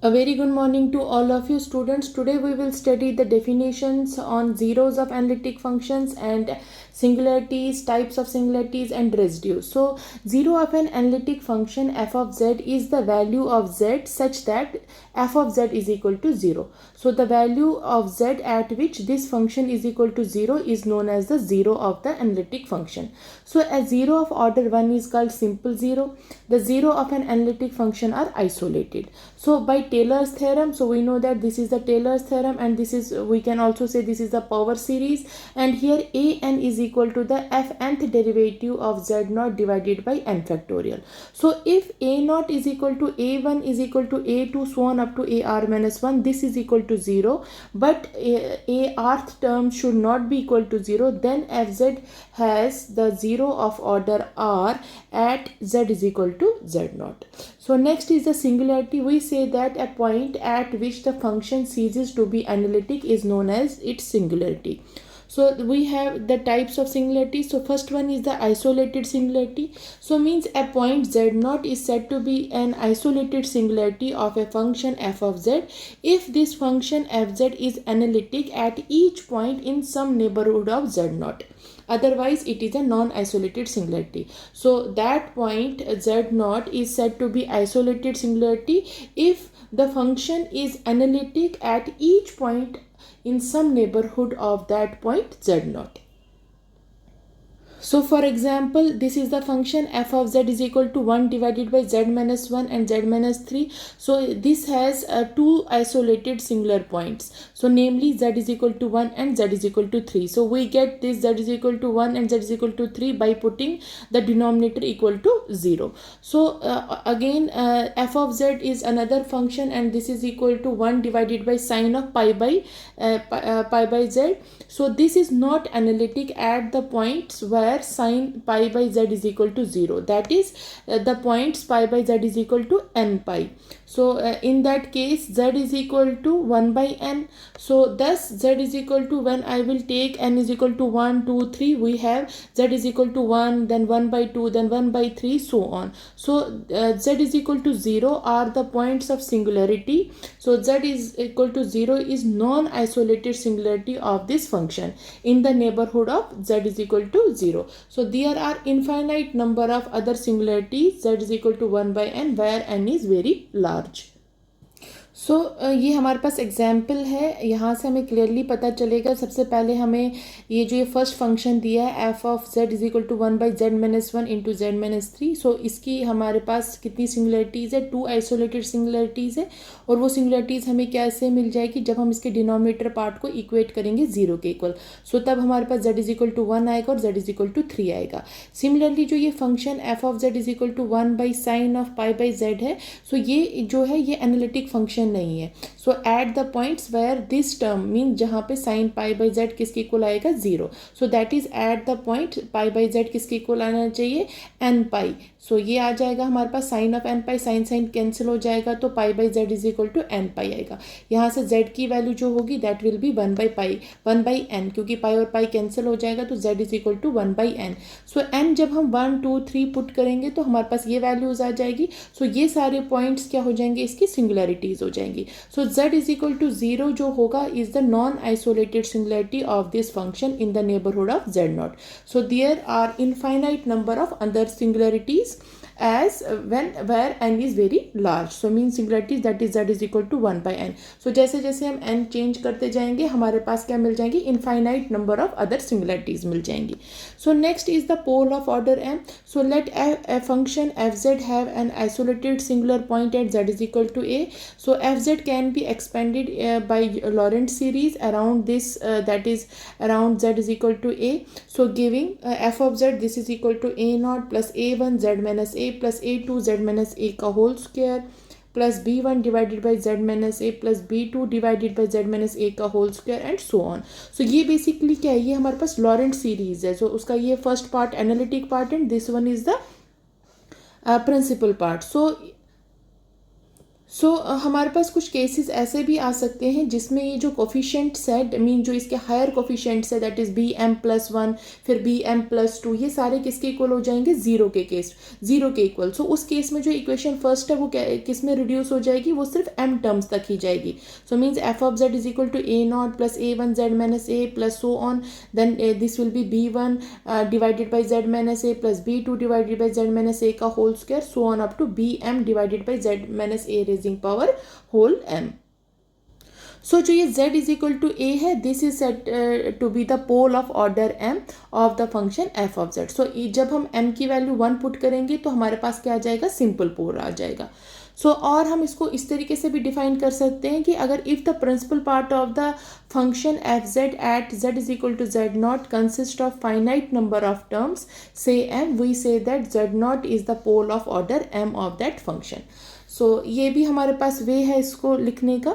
A very good morning to all of you students. Today we will study the definitions on zeros of analytic functions and singularities, types of singularities and residues. So zero of an analytic function f of z is the value of z such that f of z is equal to 0. So the value of z at which this function is equal to 0 is known as the zero of the analytic function. So a zero of order 1 is called simple zero. The zero of an analytic function are isolated. So by Taylor's theorem, so we know that this is the Taylor's theorem, and this is, we can also say this is the power series, and here a n is equal to the f nth derivative of z naught divided by n factorial. So if a naught is equal to a1 is equal to a2 so on up to a r minus 1, this is equal to 0, but a rth term should not be equal to 0, then fz has the 0 of order r at z is equal to z naught. So next is the singularity. We say that a point at which the function ceases to be analytic is known as its singularity. So we have the types of singularity. So first one is the isolated singularity. So means a point z naught is said to be an isolated singularity of a function f of z if this function fz is analytic at each point in some neighborhood of z naught. Otherwise it is a non-isolated singularity. So that point z naught is said to be isolated singularity if the function is analytic at each point in some neighborhood of that point z naught. So for example, this is the function f of z is equal to 1 divided by z minus 1 and z minus 3. So this has two isolated singular points. So namely z is equal to 1 and z is equal to 3. So we get this z is equal to 1 and z is equal to 3 by putting the denominator equal to 0. So again f of z is another function, and this is equal to 1 divided by sine of pi by z. So this is not analytic at the points where sine pi by z is equal to 0, that is the points pi by z is equal to n pi. So in that case z is equal to 1 by n. So thus z is equal to, when I will take n is equal to 1 2 3, we have z is equal to 1, then 1 by 2, then 1 by 3, so on. So z is equal to 0 are the points of singularity. So z is equal to 0 is non-isolated singularity of this function in the neighborhood of z is equal to 0. So there are infinite number of other singularities z is equal to 1 by n where n is very large. सो ये हमारे पास example है, यहाँ से हमें clearly पता चलेगा. सबसे पहले हमें ये जो ये फर्स्ट फंक्शन दिया है f of z is equal to 1 by z minus 1 into z minus 3. So इसकी हमारे पास कितनी सिंगुलरिटीज़ है, 2 आइसोलेटेड सिंगुलरिटीज़ है, और वो सिंगुलरिटीज़ हमें कैसे मिल जाएगी, जब हम इसके डिनोमिनेटर पार्ट को इक्वेट करेंगे 0 के इक्वल. सो तब हमारे पास जेड इज इक्वल टू 1 आएगा और जेड इज इक्वल टू 3 आएगा. सिमिलरली जो ये function f of z is equal to 1 by sine of pi by z है, सो ये जो है ये एनालिटिक फंक्शन नहीं है. So at the points where this term mean जहाँ पे साइन पाई बाई जेड किसके इक्वल आएगा 0. So that is at the point pi by z किसके इक्वल आना चाहिए, एन पाई. सो ये आ जाएगा हमारे पास sine of n pi, sine sine cancel हो जाएगा तो pi by z is equal to n pi आएगा. यहाँ से जेड की वैल्यू जो होगी that will be 1 by pi 1 by n, क्योंकि पाई और पाई कैंसिल हो जाएगा तो z is equal to 1 by n. So n जब हम 1 2 3 पुट करेंगे तो हमारे पास ये वैल्यूज आ जाएगी. सो ये सारे पॉइंट्स क्या हो जाएंगे, इसकी सिंगुलरिटीज हो जाएंगी. सो z is equal to 0 जो होगा is the non-isolated singularity of this function in the neighborhood of z naught. So there are infinite number of other singularities as where n is very large. So means singularities that is z is equal to 1 by n. So जैसे जैसे हम n change करते जाएंगे हमारे पास क्या मिल जाएंगे, infinite number of other singularities मिल जाएंगी. So next is the pole of order m. So let a function fz have an isolated singular point at z is equal to a. So fz can be expanded by Lorentz series around this that is around z is equal to a. So giving f of z this is equal to a naught plus a1 z minus a plus a2 z minus a का whole square plus b1 divided by z minus a plus b2 divided by z minus a का whole square and so on. So ये basically क्या है, ये हमारे पास Lorentz series है. So उसका ये first part analytic part and this one is the principal part. हमारे पास कुछ केसेस ऐसे भी आ सकते हैं जिसमें ये जो कोफिशिएंट्स है, मीन जो इसके हायर कोफिशिएंट्स है, that is b m plus one, फिर बी एम प्लस टू, ये सारे किसके इक्वल हो जाएंगे, जीरो के केस, जीरो के इक्वल। सो उस केस में जो इक्वेशन फर्स्ट है वो किस में रिड्यूस हो जाएगी, वो सिर्फ एम टर्म्स तक ही जाएगी। So means f of z is equal to a not plus a one z minus a plus so on, then this will be b one divided by z minus a plus b two divided by z minus a का whole square, so on up to b m divided by z minus a raising power whole m। So जो ये z is equal to a है, this is set to be the pole of order m of the function f of z। So जब हम m की value 1 put करेंगे तो हमारे पास क्या आ जाएगा, सिंपल पोल आ जाएगा। और हम इसको इस तरीके से भी डिफाइन कर सकते हैं कि अगर if the principal part of the function f z at z is equal to z not consist of finite number of terms से m, we say that z not is the pole of order m of that function. ये भी हमारे पास वे है इसको लिखने का।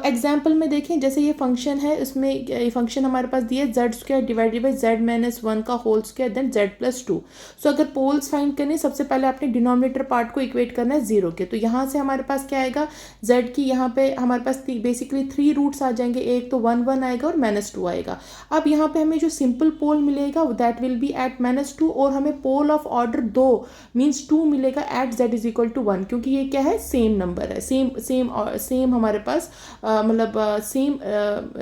Example में देखें, जैसे ये फंक्शन है, इसमें ये फंक्शन हमारे पास दिया z square divided by z minus one का whole square then z plus two. अगर पोल्स फाइंड करने, सबसे पहले आपने डिनोमिनेटर पार्ट को इक्वेट करना है जीरो के। तो यहाँ से हमारे पास क्या आएगा, जेड की यहाँ पे हमारे पास बेसिकली 3 रूट्स आ जाएंगे, एक तो 1 1 आएगा और -2 आएगा। अब यहाँ पे हमें जो सिंपल पोल मिलेगा दैट विल बी एट -2, और हमें पोल ऑफ ऑर्डर 2 मीन्स 2 मिलेगा at z is equal to 1, क्योंकि ये क्या है, सेम नंबर है, सेम हमारे पास मतलब सेम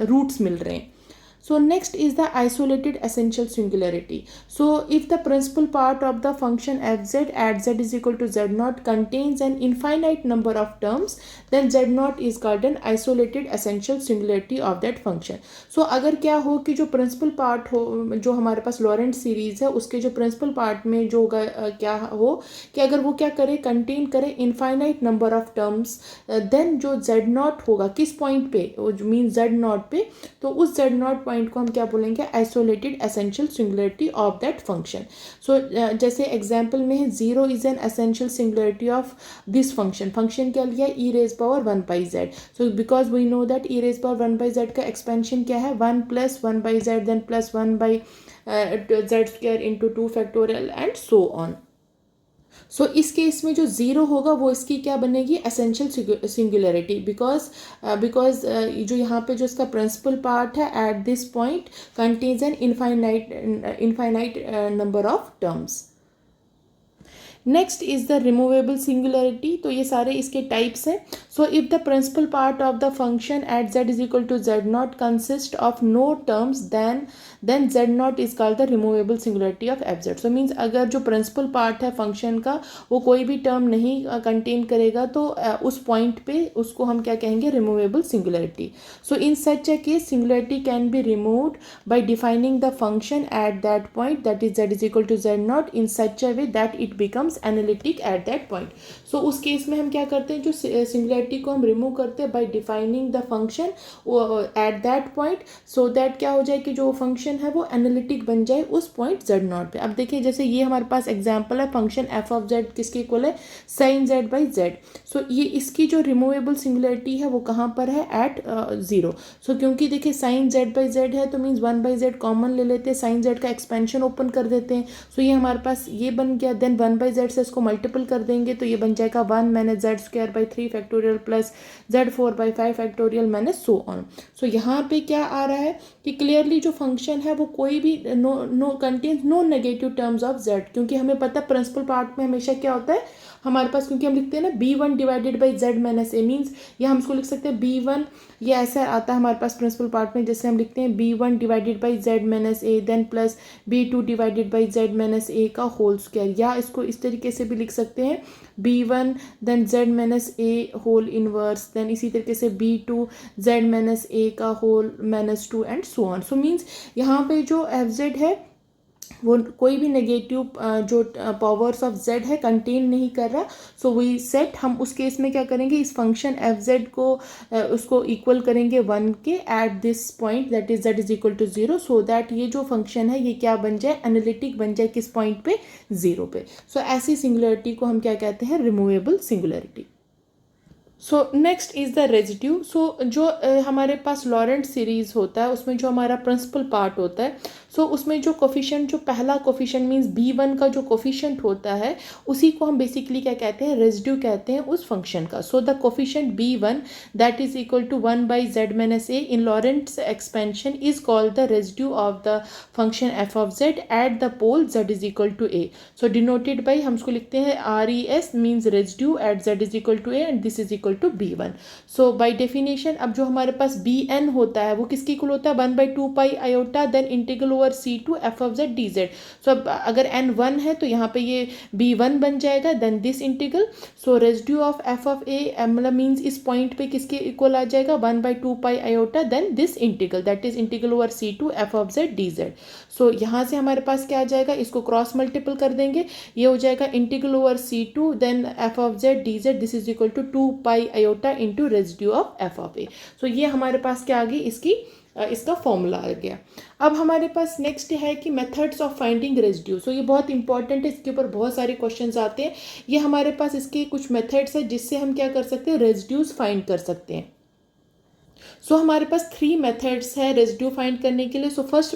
रूट्स मिल रहे हैं। Next is the isolated essential singularity. If the principal part of the function fz at z is equal to z naught contains an infinite number of terms, then z naught is called an isolated essential singularity of that function. अगर क्या हो कि जो principal part हो, जो हमारे पास Laurent series है, उसके जो principal part में जो क्या हो कि अगर वो क्या करे, contain करे infinite number of terms, then जो z naught होगा किस पॉइंट पे, मीन z naught पे, तो उस z naught पॉइंट को हम क्या बोलेंगे, isolated essential singularity of that function. जैसे एग्जांपल में है, zero is an essential singularity of this function. Function क्या लिया, e raise power 1 by z. Because we know that e raise power 1 by z का एक्सपेंशन क्या है, 1 plus 1 by z then plus 1 by z square into 2 factorial and so on. इस case में जो zero होगा वो इसकी क्या बनेगी, एसेंशियल सिंगुलरिटी, बिकॉज जो यहाँ पे जो इसका प्रिंसिपल पार्ट है at this point contains an infinite number of terms. Next is the removable singularity. तो ये सारे इसके टाइप्स हैं। If the principal part of the function at z is equal to z not consist of no terms, then z not is called the removable singularity of f z. Means अगर जो principal part है function का वो कोई भी term नहीं contain करेगा, तो उस पॉइंट पे उसको हम क्या कहेंगे, removable singularity. In such a case singularity can be removed by defining the function at that point, that is z is equal to z not, in such a way that it becomes analytic at that point. उस case में हम क्या करते हैं, जो singularity को हम remove करते हैं bye defining the function at that point, so that क्या हो जाए कि जो फंक्शन है वो एनालिटिक बन जाए उस पॉइंट जेड नॉट पे। अब देखिए, जैसे ये हमारे पास एग्जांपल है, फंक्शन एफ ऑफ जेड किसके इक्वल है, साइन जेड बाई जेड। ये इसकी जो रिमूवेबल सिंगुलरिटी है वो कहाँ पर है, एट जीरो। क्योंकि देखिए साइन जेड बाई जेड है तो मीन्स 1 बाई जेड कॉमन ले लेते हैं, साइन जेड का एक्सपेंशन ओपन कर देते हैं। ये हमारे पास ये बन गया, देन 1 बाई जेड से इसको मल्टीपल कर देंगे तो ये बन जाएगा 1 minus Z square by 3 factorial plus Z 4 by 5 factorial minus so on. यहाँ पे क्या आ रहा है कि क्लियरली जो फंक्शन है वो कोई भी no contains no negative terms of z, क्योंकि हमें पता है प्रिंसिपल पार्ट में हमेशा क्या होता है हमारे पास, क्योंकि हम लिखते हैं ना b1 divided by z minus A, means या हम इसको लिख सकते हैं b1, ये ऐसा आता है हमारे पास प्रिंसिपल पार्ट में, जैसे हम लिखते हैं b1 divided by z minus a then plus b2 divided by z minus a का होल स्क्वायर, या इसको इस तरीके से भी लिख सकते हैं b1 then z minus a whole inverse, then इसी तरीके से b2 जेड माइनस ए का whole minus 2 and so on. Means यहाँ पे जो एफ जेड है वो कोई भी नेगेटिव जो पावर्स ऑफ जेड है कंटेन नहीं कर रहा। वी सेट, हम उस केस में क्या करेंगे, इस फंक्शन एफ जेड को उसको इक्वल करेंगे 1 के at this point, that is z is equal to 0, so that ये जो फंक्शन है ये क्या बन जाए, एनालिटिक बन जाए किस पॉइंट पे, 0 पे। ऐसी सिंगुलरिटी को हम क्या कहते हैं, removable singularity. Next is the residue. जो हमारे पास लॉरेंट सीरीज होता है उसमें जो हमारा प्रिंसिपल पार्ट होता है, सो उसमें जो कोफिशिएंट, जो पहला कोफिशिएंट मीन्स b1 का जो कोफिशिएंट होता है उसी को हम बेसिकली क्या कहते हैं, रेजिड्यू कहते हैं उस फंक्शन का. So the coefficient b1 that is equal to 1 by z minus a in Laurent's expansion is called the residue of the function f of z at the pole z is equal to a. So denoted by, हम इसको लिखते हैं res means residue at z is equal to a and this is equal to b1. So by definition अब जो हमारे पास bn होता है वो किसके इक्वल होता है, 1 by 2 pi iota then integral over c two f of z dz. So अब अगर n 1 है तो यहाँ पे ये b1 बन जाएगा then this integral. So residue of f of a मतलब मीन्स इस पॉइंट पे किसके इक्वल आ जाएगा, 1 by 2 pi iota then this integral that is integral over c two f of z dz. So यहाँ से हमारे पास क्या आ जाएगा, इसको क्रॉस मल्टीपल कर देंगे, ये हो जाएगा integral over c two then f of z dz this is equal to 2 pi iota into residue of f of a. So ये हमारे पास क्या आ गई, इसका फॉर्मूला आ गया. अब हमारे पास नेक्स्ट है कि मेथड्स ऑफ फाइंडिंग रेजिड्यू. सो ये बहुत इंपॉर्टेंट है, इसके ऊपर बहुत सारे क्वेश्चंस आते हैं. ये हमारे पास इसके कुछ मेथड्स है जिससे हम क्या कर सकते हैं, रेजिड्यूज फाइंड कर सकते हैं. सो हमारे पास 3 मेथड्स है रेजिड्यू फाइंड करने के लिए. सो फर्स्ट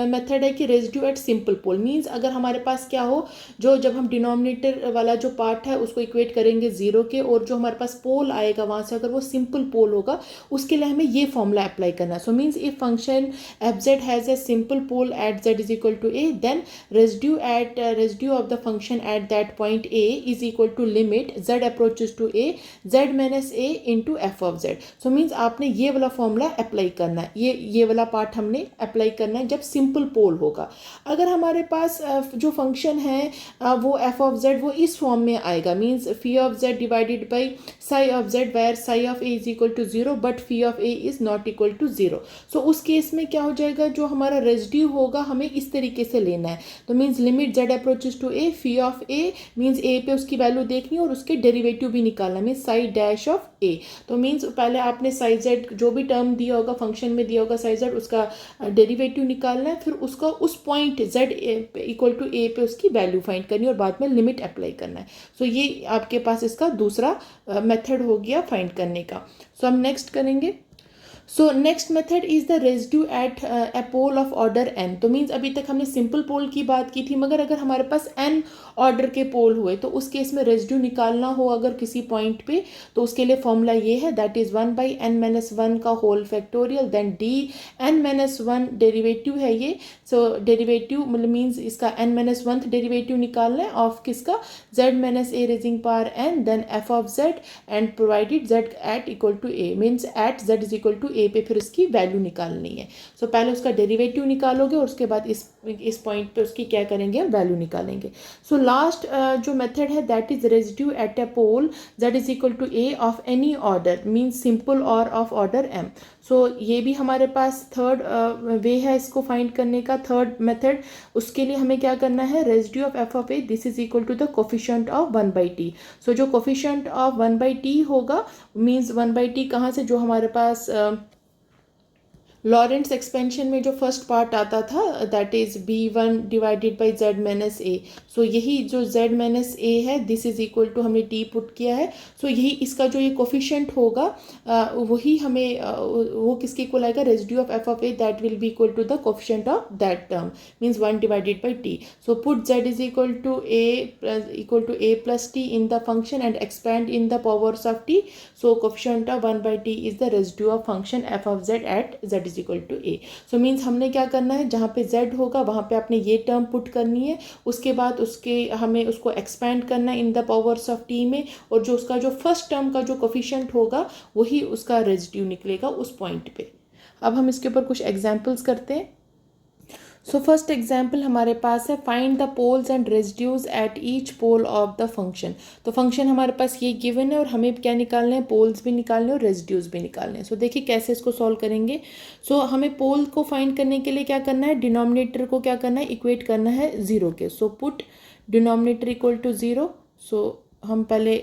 मेथड है कि रेजिड्यू एट सिंपल पोल मींस अगर हमारे पास क्या हो, जो जब हम डिनोमिनेटर वाला जो पार्ट है उसको इक्वेट करेंगे 0 के, और जो हमारे पास पोल आएगा वहाँ से अगर वो सिंपल पोल होगा उसके लिए हमें ये फॉर्मूला अप्लाई करना है. So means if function f z has a simple pole at z is equal to a then residue of the function at that point a is equal to limit z approaches to a z minus a into f of z. So means आपने ये वाला formula apply करना है, ये वाला part हमने apply करना है जब सिंपल पोल होगा. अगर हमारे पास जो फंक्शन है वो एफ ऑफ जेड वो इस फॉर्म में आएगा means phi of z divided by psi of z where psi of a is equal to 0 but phi of a is not equal to 0. So उस केस में क्या हो जाएगा, जो हमारा रेजिड्यू होगा हमें इस तरीके से लेना है. तो means limit z approaches to a phi of a means a पे उसकी वैल्यू देखनी और उसके डेरिवेटिव भी निकालना means psi dash of a. तो मीन्स पहले आपने साई जेड जो भी टर्म दिया होगा फंक्शन में दिया होगा साई जेड उसका डेरिवेटिव निकालना है, फिर उसका उस point Z equal to a पे उसकी वैल्यू फाइंड करनी है और बाद में लिमिट अप्लाई करना है. सो ये आपके पास इसका दूसरा मेथड हो गया फाइंड करने का. सो हम नेक्स्ट करेंगे. So next method is the residue at a pole of order n. तो मीन्स अभी तक हमने सिंपल पोल की बात की थी, मगर अगर हमारे पास n ऑर्डर के पोल हुए तो उस केस में रेजिड्यू निकालना हो अगर किसी पॉइंट पे तो उसके लिए फॉर्मूला ये है that is 1 by n minus 1 का whole factorial then d n minus 1 derivative है ये. सो डेरिवेटिव मतलब मीन्स इसका n माइनस 1th डेरिवेटिव निकालना है ऑफ किसका, z minus a raising power n then f of z and provided z at equal to a means at z is equal to a पे फिर उसकी value निकालनी है. सो पहले उसका डेरिवेटिव निकालोगे और उसके बाद इस पॉइंट पे उसकी क्या करेंगे, वैल्यू निकालेंगे. सो लास्ट जो मेथड है that is residue at a pole z is equal to a of any order means simple और ऑफ ऑर्डर m. सो ये भी हमारे पास थर्ड वे है इसको फाइंड करने का, थर्ड मेथड. उसके लिए हमें क्या करना है, residue of f of a this is equal to the coefficient of 1 by t. So जो कोफिशिएंट ऑफ 1 बाई टी होगा मीन्स 1 बाई टी कहाँ से, जो हमारे पास लॉरेंट्स एक्सपेंशन में जो फर्स्ट पार्ट आता था that is b1 divided by z minus a. So यही जो z माइनस ए है दिस इज इक्वल टू हमने t पुट किया है. सो यही इसका जो ये कोफिशिएंट होगा वही हमें वो किसके इक्वल आएगा, residue of f of a that will be equal to the coefficient of that term means 1 divided by t. So put z is equal to a plus t in the function and expand in the powers of t. So coefficient of 1 by t is the residue of function f of z at z is equal to a. So means हमने क्या करना है, जहाँ पे z होगा वहाँ पे आपने ये टर्म पुट करनी है, उसके बाद हमें उसको एक्सपैंड करना है इन द पावर्स ऑफ t में, और जो उसका जो फर्स्ट टर्म का जो कोफिशिएंट होगा वही उसका रेजिड्यू निकलेगा उस पॉइंट पे. अब हम इसके ऊपर कुछ एग्जाम्पल्स करते हैं. सो फर्स्ट एग्जाम्पल हमारे पास है find the poles and residues at each pole of the function. तो फंक्शन हमारे पास ये गिवन है और हमें क्या निकालना है, पोल्स भी निकालने हैं और रेजिड्यूज भी निकालने हैं. सो देखिए कैसे इसको सॉल्व करेंगे. सो हमें पोल को फाइंड करने के लिए क्या करना है, डिनोमिनेटर को क्या करना है, इक्वेट करना है 0 के. So put denominator equal to 0. So हम पहले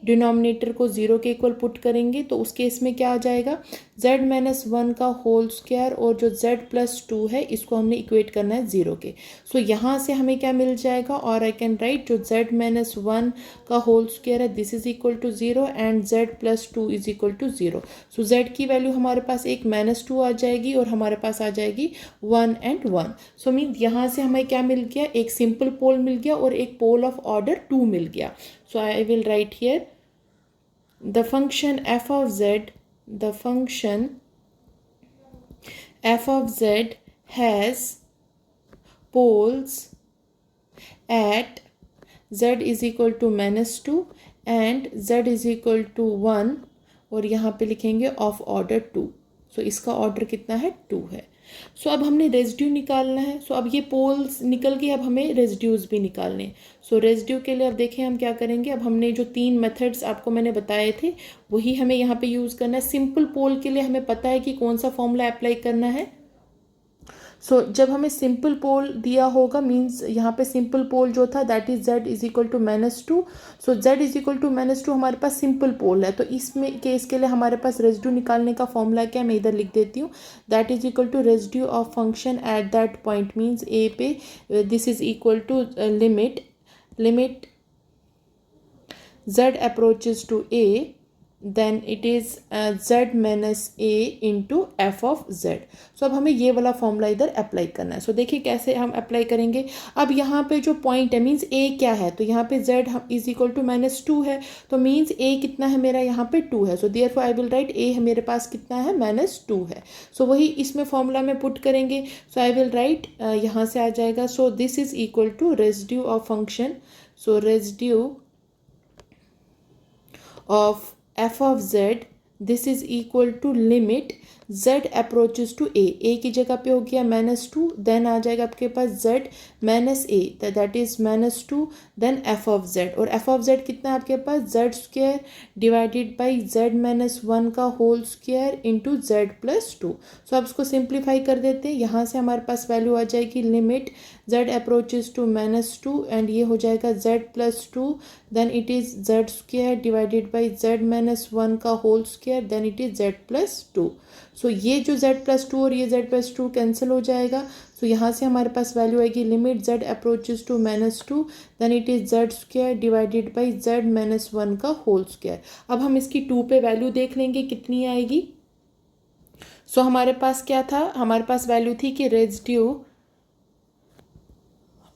डिनोमिनेटर को 0 के इक्वल पुट करेंगे तो उस केस में क्या आ जाएगा, z माइनस 1 का होल स्क्वायर और जो z प्लस 2 है इसको हमने इक्वेट करना है 0 के। सो यहाँ से हमें क्या मिल जाएगा, और आई कैन राइट जो z माइनस 1 का होल स्क्वायर है this is equal to 0 and z plus 2 is equal to 0। So z की वैल्यू हमारे पास एक -2 आ जाएगी और हमारे पास आ जाएगी 1 एंड 1। सो मीन यहाँ से हमें क्या मिल गया, एक सिंपल पोल मिल गया और एक पोल ऑफ ऑर्डर 2 मिल गया। So I will write here the function f of z has poles at z is equal to -2 and z is equal to 1 और यहाँ पे लिखेंगे ऑफ ऑर्डर 2। सो इसका ऑर्डर कितना है, 2 है। सो अब हमने रेजिड्यू निकालना है। सो अब ये पोल्स निकल गए, अब हमें रेजिड्यूज भी निकालने। सो रेजिड्यू के लिए अब देखें हम क्या करेंगे। अब हमने जो 3 मेथड्स आपको मैंने बताए थे वही हमें यहाँ पे यूज़ करना है। सिंपल पोल के लिए हमें पता है कि कौन सा फॉर्मूला अप्लाई करना है। सो जब हमें सिंपल पोल दिया होगा मीन्स यहाँ पे सिंपल पोल जो था that is z is equal to -2। So z is equal to -2 हमारे पास सिंपल पोल है, तो इसमें केस के लिए हमारे पास रेजिड्यू निकालने का फॉर्मूला क्या, मैं इधर लिख देती हूँ। That is equal to residue of function at that point means a पे this is equal to limit z approaches to a then it is z minus a into f of z। सो अब हमें ये वाला formula इधर apply करना है। सो देखिए कैसे हम अप्लाई करेंगे। अब यहाँ पे जो पॉइंट है मीन्स a क्या है, तो यहाँ पे z इज इक्वल टू -2 है, तो मीन्स a कितना है मेरा यहाँ पे 2 है। So therefore I will right a मेरे पास कितना है, -2 है। सो वही इसमें फॉर्मूला में पुट करेंगे। सो आई विल राइट यहाँ से आ जाएगा। So this is equal to residue of function, so residue of f of z this is equal to limit z approaches to a की जगह पे हो गया -2, देन आ जाएगा आपके पास z minus a that is -2, then f of z, और f of z कितना है आपके पास, z square divided by z minus 1 का whole square into z plus 2। So अब इसको सिंप्लीफाई कर देते हैं। यहाँ से हमारे पास वैल्यू आ जाएगी limit z approaches to -2 and ये हो जाएगा z plus 2, then it is z square divided by z minus 1 का whole square, then it is z plus 2। So ये जो z प्लस 2 और ये z प्लस 2 कैंसिल हो जाएगा। सो यहाँ से हमारे पास वैल्यू आएगी limit z approaches to -2, then it is z square divided by z minus 1 का होल स्क्वायर। अब हम इसकी 2 पे वैल्यू देख लेंगे कितनी आएगी। सो हमारे पास क्या था, हमारे पास वैल्यू थी कि residue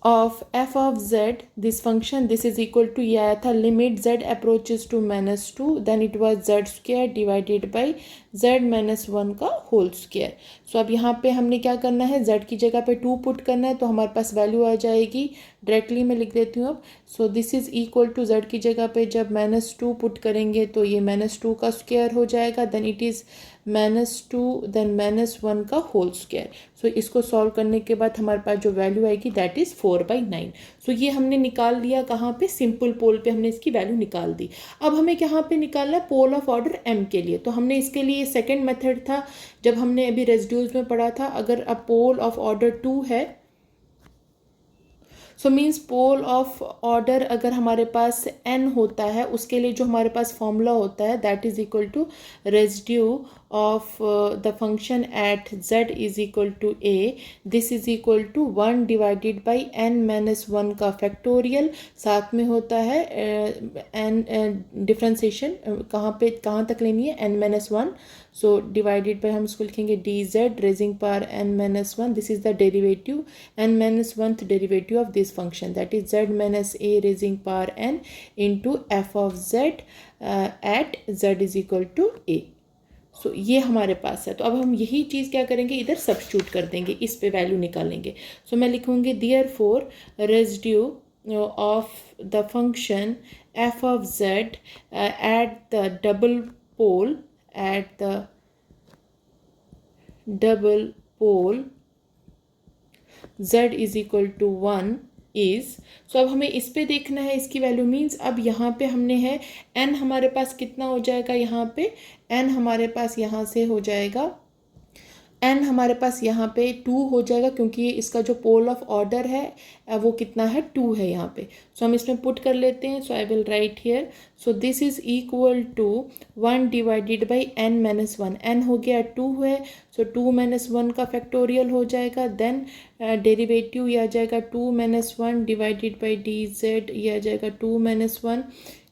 of f of z this function this is equal to ये आया था limit z approaches to -2 then it was z square divided by z minus 1 का होल स्क्वायर। सो अब यहाँ पे हमने क्या करना है, z की जगह पे 2 पुट करना है, तो हमारे पास वैल्यू आ जाएगी, डायरेक्टली मैं लिख देती हूँ अब। So this is equal to z की जगह पे जब -2 पुट करेंगे तो ये -2 का स्क्वायर हो जाएगा, देन इट इज़ -2 देन -1 का होल स्क्वायर। सो इसको सॉल्व करने के बाद हमारे पास जो वैल्यू आएगी दैट इज़ 4/9। सो ये हमने निकाल लिया कहाँ पे, सिंपल पोल पे हमने इसकी वैल्यू निकाल दी। अब हमें कहाँ पे निकालना है, पोल ऑफ ऑर्डर m के लिए। तो हमने इसके लिए सेकेंड मेथड था जब हमने अभी रेजिड्यूज में पढ़ा था, अगर अ पोल ऑफ ऑर्डर 2 है so means pole of order अगर हमारे पास n होता है उसके लिए जो हमारे पास फॉर्मूला होता है that is equal to residue of the function at z is equal to a this is equal to 1 divided by n minus 1 का फैक्टोरियल, साथ में होता है n डिफ्रेंसिएशन कहाँ तक लेनी है, n minus 1। So divided by हम इसको लिखेंगे dz raising power n minus 1, this is the derivative n minus 1th derivative of this function that is z minus a raising power n into f of z at z is equal to a। So ये हमारे पास है। तो अब हम यही चीज़ क्या करेंगे, इधर सब्स्टिट्यूट कर देंगे, इस पे वैल्यू निकालेंगे। सो मैं लिखूँगी therefore residue of the function f of z at the double pole z is equal to 1 is. So अब हमें इस पे देखना है इसकी वैल्यू, मीन्स अब यहाँ पे हमने है n हमारे पास कितना हो जाएगा, यहाँ पे n हमारे पास यहाँ से हो जाएगा एन हमारे पास यहाँ पे 2 हो जाएगा क्योंकि इसका जो पोल ऑफ ऑर्डर है वो कितना है 2 है यहाँ पे. सो हम इसमें पुट कर लेते हैं. So I will write here. So this is equal to 1 divided by n minus 1. n हो गया 2 है. सो 2 माइनस 1 का फैक्टोरियल हो जाएगा. देन डेरिवेटिव ये आ जाएगा 2 minus 1 divided by D Z. ये आ जाएगा 2 माइनस 1.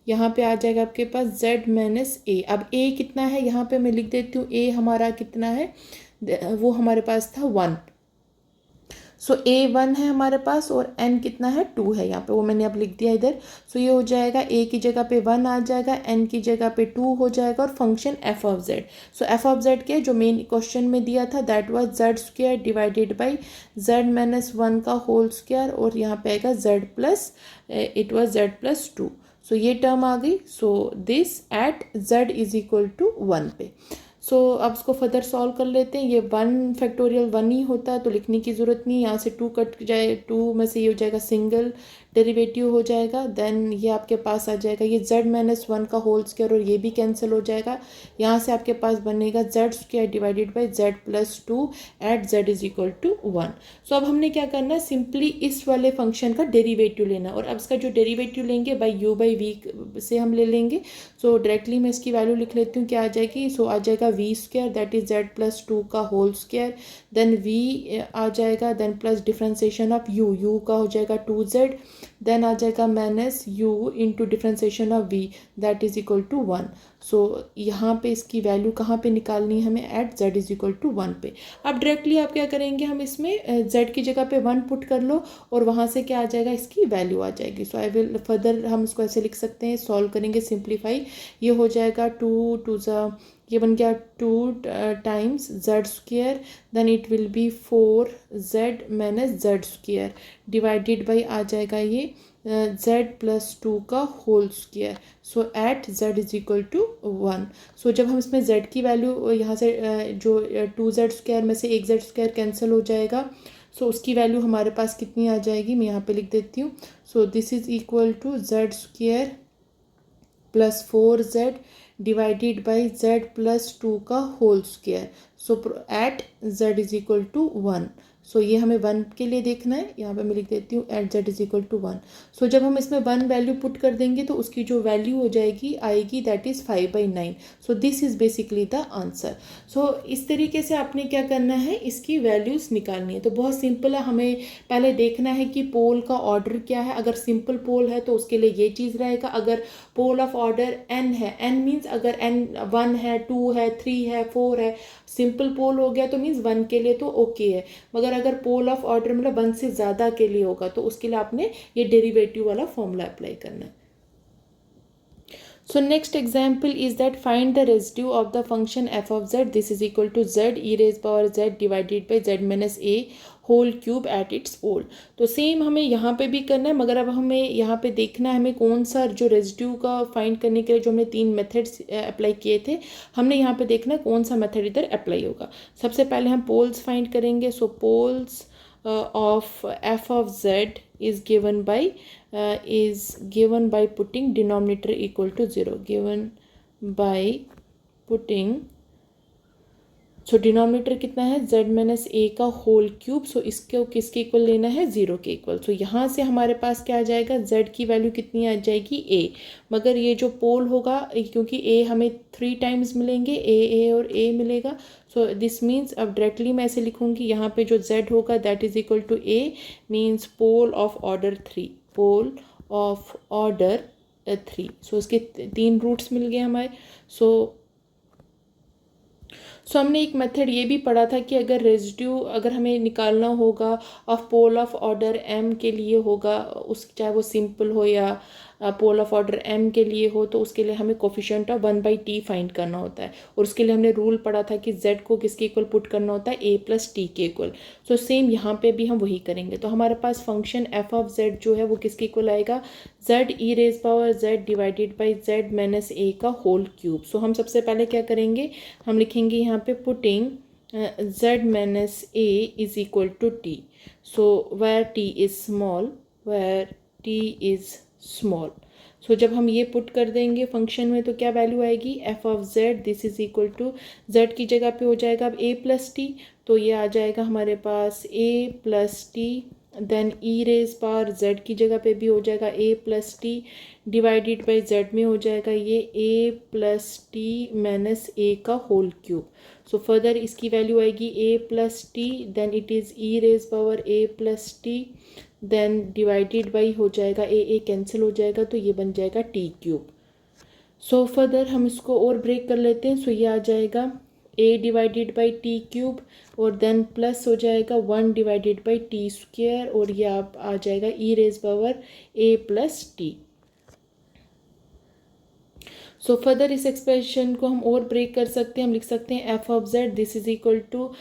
यहाँ पे आ जाएगा आपके पास z माइनस ए. अब a कितना है यहाँ पे मैं लिख देती हूँ. a हमारा कितना है वो हमारे पास था 1. सो a 1 है हमारे पास और n कितना है 2 है यहाँ पे, वो मैंने अब लिख दिया इधर. सो ये हो जाएगा a की जगह पे 1 आ जाएगा, n की जगह पे 2 हो जाएगा और function f of z. So f of z के जो मेन क्वेश्चन में दिया था that was z square divided by z minus 1 का होल स्क्वायर और यहाँ पे आएगा z plus it was z plus 2. So ये टर्म आ गई. So this at z is equal to 1 पे. सो अब इसको फर्दर सॉल्व कर लेते हैं. ये 1 फैक्टोरियल 1 ही होता है तो लिखने की ज़रूरत नहीं. यहाँ से 2 कट जाए, 2 में से ये हो जाएगा सिंगल डेरिवेटिव हो जाएगा. देन ये आपके पास आ जाएगा ये z माइनस 1 का होल स्क्वायर और ये भी कैंसिल हो जाएगा. यहाँ से आपके पास बनेगा z square divided by z plus 2 at z is equal to 1. So अब हमने क्या करना है, सिंपली इस वाले फंक्शन का डेरिवेटिव लेना और अब इसका जो डेरिवेटिव लेंगे बाई u बाई v से हम ले लेंगे. सो डायरेक्टली मैं इसकी वैल्यू लिख लेती हूँ. क्या आ जाएगी, सो आ जाएगा v square that is z plus 2 का होल स्क्वायर. देन v आ जाएगा, then plus differentiation of u का हो जाएगा 2z. देन आ जाएगा minus u into differentiation of v that is equal to 1. So यहाँ पे इसकी वैल्यू कहाँ पे निकालनी है हमें, at z is equal to 1 पे. अब डायरेक्टली आप क्या करेंगे, हम इसमें z की जगह पे 1 पुट कर लो और वहाँ से क्या आ जाएगा, इसकी वैल्यू आ जाएगी. सो आई विल फर्दर हम इसको ऐसे लिख सकते हैं, सॉल्व करेंगे सिंप्लीफाई. ये हो जाएगा 2 टू ज़ा ये बन गया 2 times z square. Then it will be 4z minus z square divided by आ जाएगा ये z प्लस 2 का whole square. So at z is equal to 1. So जब हम इसमें z की वैल्यू यहाँ से जो 2z स्क्वायर में से एक z स्क्वायर कैंसिल हो जाएगा. सो उसकी वैल्यू हमारे पास कितनी आ जाएगी, मैं यहाँ पे लिख देती हूँ. So this is equal to z square plus 4z divided by z plus 2 का whole square. So at z is equal to 1. So ये हमें 1 के लिए देखना है, यहाँ पे मैं लिख देती हूँ at z is equal to 1. So जब हम इसमें 1 वैल्यू पुट कर देंगे तो उसकी जो वैल्यू हो जाएगी आएगी that is 5/9. So this is basically the answer. So इस तरीके से आपने क्या करना है, इसकी वैल्यूज़ निकालनी है. तो बहुत सिंपल है, हमें पहले देखना है कि पोल का ऑर्डर क्या है. अगर सिंपल पोल है तो उसके लिए ये चीज़ रहेगा. अगर पोल ऑफ ऑर्डर n है, n मीन्स अगर n 1 है, 2 है, 3 है, 4 है, सिंपल पोल हो गया तो मीन्स 1 के लिए तो ओके है. मगर अगर पोल ऑफ ऑर्डर मतलब 1 से ज़्यादा के लिए होगा तो उसके लिए आपने ये डेरिवेटिव वाला फॉर्मूला अप्लाई करना है. So next example is that find the residue of the function f of z. This is equal to z e raised power z divided by z minus a whole cube at its pole. तो same हमें यहाँ पे भी करना है, मगर अब हमें यहाँ पे देखना है हमें कौन सा जो रेजिड्यू का फाइंड करने के लिए जो हमने 3 मेथड्स अप्लाई किए थे, हमने यहाँ पे देखना है कौन सा मेथड इधर अप्लाई होगा. सबसे पहले हम पोल्स फाइंड करेंगे. सो poles of f of z is given by putting denominator equal to 0. Given by putting, so denominator कितना है z माइनस ए का होल क्यूब. सो इसको किसके इक्वल लेना है, 0 के इक्वल. सो यहाँ से हमारे पास क्या आ जाएगा, z की वैल्यू कितनी आ जाएगी a. मगर ये जो पोल होगा क्योंकि a हमें 3 टाइम्स मिलेंगे, a और a मिलेगा. सो दिस मीन्स अब डायरेक्टली मैं ऐसे लिखूँगी, यहाँ पे जो z होगा that is equal to a means pole of order 3. Pole of order 3. So इसके 3 रूट्स मिल गए हमारे. सो हमने एक मेथड ये भी पढ़ा था कि अगर रेजिड्यू अगर हमें निकालना होगा of pole of order m के लिए होगा, उस चाहे वो सिंपल हो या पोल ऑफ ऑर्डर m के लिए हो, तो उसके लिए हमें कोफिशिएंट ऑफ 1/t फाइंड करना होता है. और उसके लिए हमने रूल पढ़ा था कि z को किसके इक्वल पुट करना होता है, a प्लस t के इक्वल. सो सेम यहाँ पे भी हम वही करेंगे. तो हमारे पास फंक्शन f ऑफ z जो है वो किसके इक्वल आएगा, z e raise power z divided by z minus a का होल क्यूब. सो हम सबसे पहले क्या करेंगे, हम लिखेंगे यहाँ पे putting z minus a is equal to t. So where t is small, so जब हम ये पुट कर देंगे फंक्शन में तो क्या वैल्यू आएगी, f of z this is equal to z की जगह पे हो जाएगा अब ए प्लस टी, तो ये आ जाएगा हमारे पास a plus t, then e raise power z की जगह पे भी हो जाएगा a plus t divided by z में हो जाएगा ये a plus t minus a का होल क्यूब। सो फर्दर इसकी वैल्यू आएगी a plus t, then it is e raise power a plus t, then divided by हो जाएगा ए cancel हो जाएगा तो ये बन जाएगा टी क्यूब। सो फर्दर हम इसको और ब्रेक कर लेते हैं। सो ये आ जाएगा a divided by t cube और देन प्लस हो जाएगा 1 डिवाइडेड बाई टी स्क्वेयर और ये आप आ जाएगा ई raise power a plus T. So further इस एक्सप्रेशन को हम और ब्रेक कर सकते हैं, हम लिख सकते हैं f of z this is equal to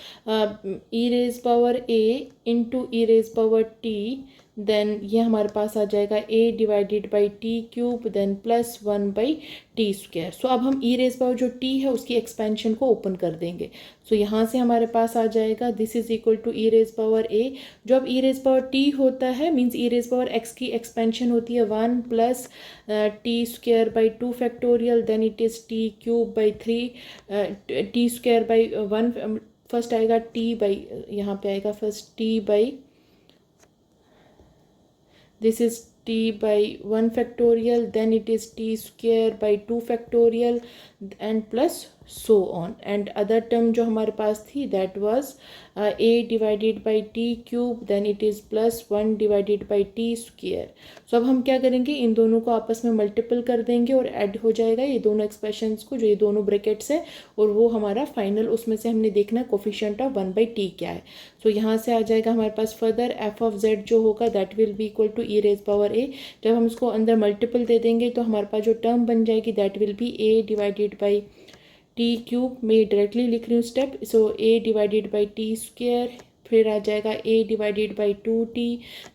e raise power a into e raise power t, then ये हमारे पास आ जाएगा a divided by t cube then plus 1 by t square. So अब हम ई रेज पावर जो t है उसकी एक्सपेंशन को ओपन कर देंगे। सो यहाँ से हमारे पास आ जाएगा this is equal to e raise power a, जो अब ई रेज पावर टी होता है means e raise power x की एक्सपेंशन होती है 1 plus t square by 2 factorial, then it is t cube by 3 t square by 1, first आएगा t by, यहाँ पे आएगा first t by, this is t by 1 factorial, then it is t square by 2 factorial and plus so on, and other term जो हमारे पास थी that was a divided by t cube, then it is plus 1 divided by t square। so अब हम क्या करेंगे, इन दोनों को आपस में मल्टीपल कर देंगे और ऐड हो जाएगा ये दोनों एक्सप्रेशंस को, जो ये दोनों ब्रैकेट्स है, और वो हमारा फाइनल उसमें से हमने देखना है कोफिशिएंट ऑफ 1/t क्या है। सो यहाँ से आ जाएगा हमारे पास फर्दर एफ ऑफ जेड जो होगा that will be equal to e raise power a. जब हम इसको अंदर मल्टीपल दे देंगे तो हमारे पास जो टर्म बन जाएगी that will be a divided by t cube, मैं डायरेक्टली लिख रही हूँ step, so a divided by t square, फिर आ जाएगा a divided by 2t,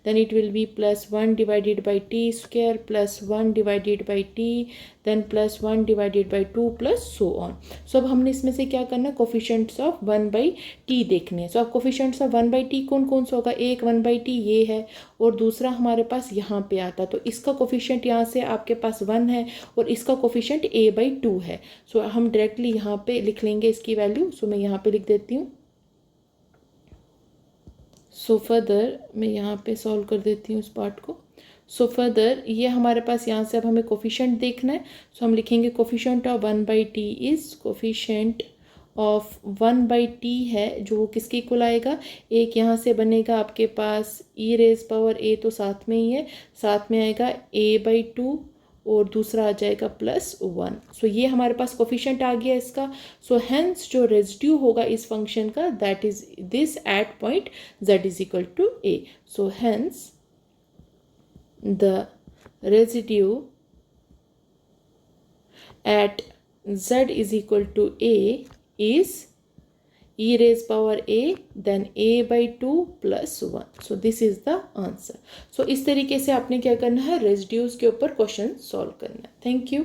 then it will be plus 1 divided by t square plus 1 divided by t, then plus 1 divided by 2 plus so on. So अब हमने इसमें से क्या करना है, कोफिशिएंट्स ऑफ 1/t देखने हैं। सो अब कोफिशिएंट्स ऑफ 1/t कौन कौन सा होगा, एक 1/t ये है और दूसरा हमारे पास यहाँ पे आता, तो इसका कोफिशिएंट यहाँ से आपके पास 1 है और इसका कोफिशिएंट a/2 है। सो हम डायरेक्टली यहाँ पे लिख लेंगे इसकी वैल्यू। सो मैं यहाँ पे लिख देती हूँ। सो फर्दर मैं यहाँ पे सॉल्व कर देती हूँ इस पार्ट को। सो फर्दर ये हमारे पास यहाँ से अब हमें कोफिशिएंट देखना है। सो हम लिखेंगे coefficient of 1/t is, coefficient of 1/t है जो वो किसके इक्वल आएगा, एक यहाँ से बनेगा आपके पास ई रेज पावर ए तो साथ में ही है, साथ में आएगा a/2 और दूसरा आ जाएगा प्लस 1। सो ये हमारे पास कोफिशिएंट आ गया इसका। सो हेंस जो रेजिड्यू होगा इस फंक्शन का that is this at point z is equal to a। So hence the residue at z is equal to a is e raised power a then a/2 plus 1। so this is the answer। so इस तरीके से आपने क्या करना है, residues के ऊपर question solve करना है। Thank you.